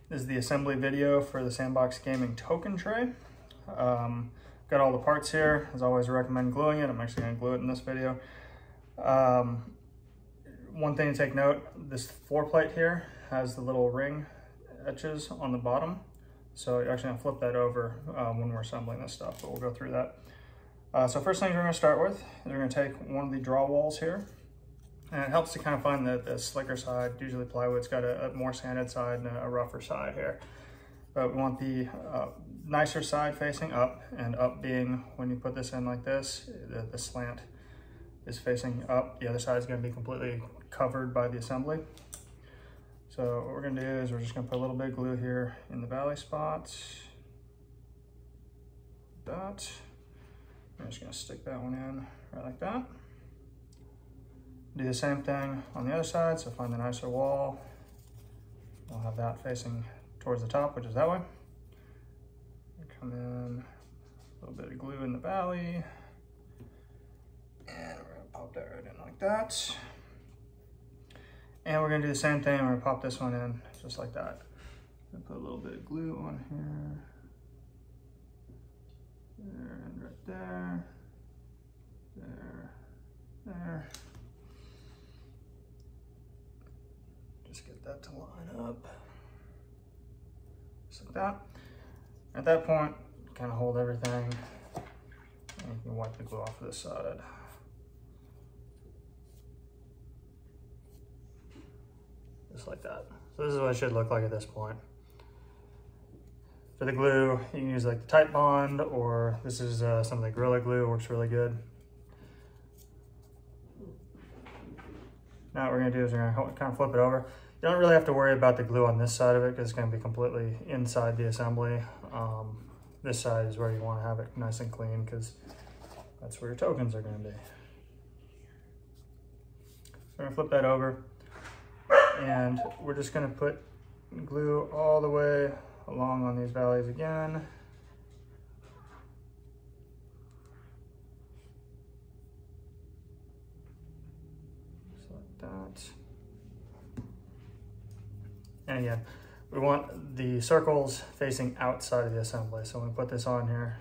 This is the assembly video for the Sandbox Gaming token tray. Got all the parts here. As always, I recommend gluing it. I'm actually going to glue it in this video. One thing to take note, this floor plate here has the little ring etches on the bottom. So you're actually going to flip that over when we're assembling this stuff, but we'll go through that. So first thing we're going to start with is we're going to take one of the draw walls here. And it helps to kind of find the slicker side. Usually plywood's got a more sanded side and a rougher side here. But we want the nicer side facing up, and up being when you put this in like this, the slant is facing up. The other side is going to be completely covered by the assembly. So what we're going to do is we're just going to put a little bit of glue here in the valley spots. That. I'm just going to stick that one in right like that. Do the same thing on the other side, so find the nicer wall. We'll have that facing towards the top, which is that way. Come in, a little bit of glue in the valley, and we're gonna pop that right in like that. And we're gonna do the same thing, we're gonna pop this one in just like that. Put a little bit of glue on here, there, and right there, there, there. Get that to line up, just like that. At that point, kind of hold everything, and you can wipe the glue off of this side. Just like that. So this is what it should look like at this point. For the glue, you can use like the Titebond, or this is some of the Gorilla Glue, it works really good. Now what we're gonna do is we're gonna kind of flip it over. You don't really have to worry about the glue on this side of it because it's going to be completely inside the assembly. This side is where you want to have it nice and clean because that's where your tokens are going to be. So we're going to flip that over, and we're just going to put glue all the way along on these valleys again. Just like that. And again, we want the circles facing outside of the assembly. So when we put this on here,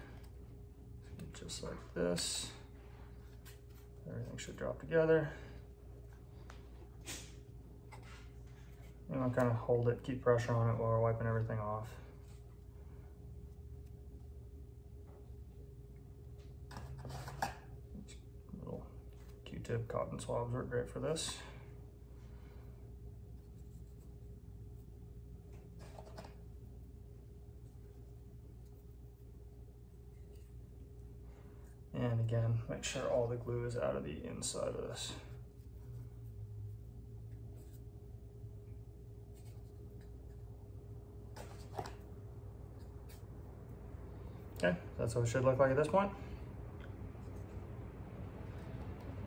just like this, everything should drop together. And I'll kind of hold it, keep pressure on it while we're wiping everything off. Little Q-tip cotton swabs work great for this. And again, make sure all the glue is out of the inside of this. Okay, that's what it should look like at this point.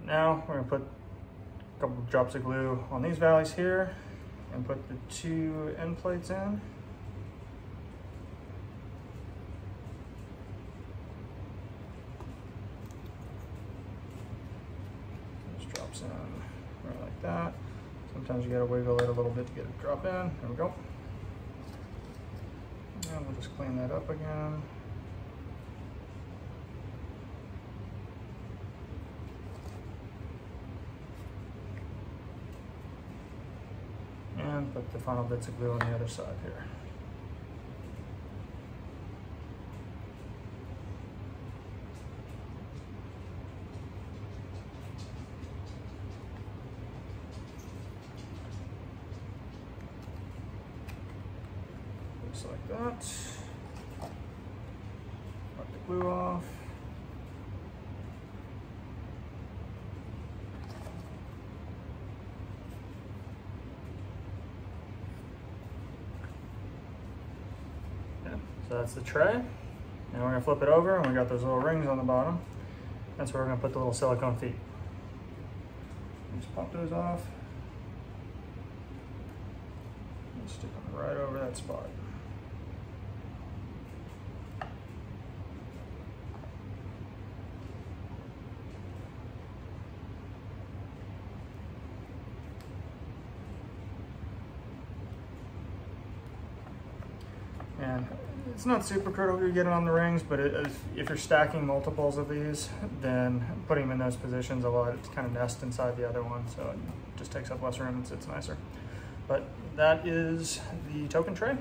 Now we're gonna put a couple of drops of glue on these valleys here and put the two end plates in. In right like that. Sometimes you gotta wiggle it a little bit to get it to drop in. There we go. And we'll just clean that up again. And put the final bits of glue on the other side here. Just like that. Wipe the glue off. Yeah, so that's the tray. And we're gonna flip it over, and we got those little rings on the bottom. That's where we're gonna put the little silicone feet. Just pop those off. And stick them right over that spot. And it's not super critical you get it on the rings, but if you're stacking multiples of these, then putting them in those positions allow it to kind of nest inside the other one, so it just takes up less room and sits nicer. But that is the token tray.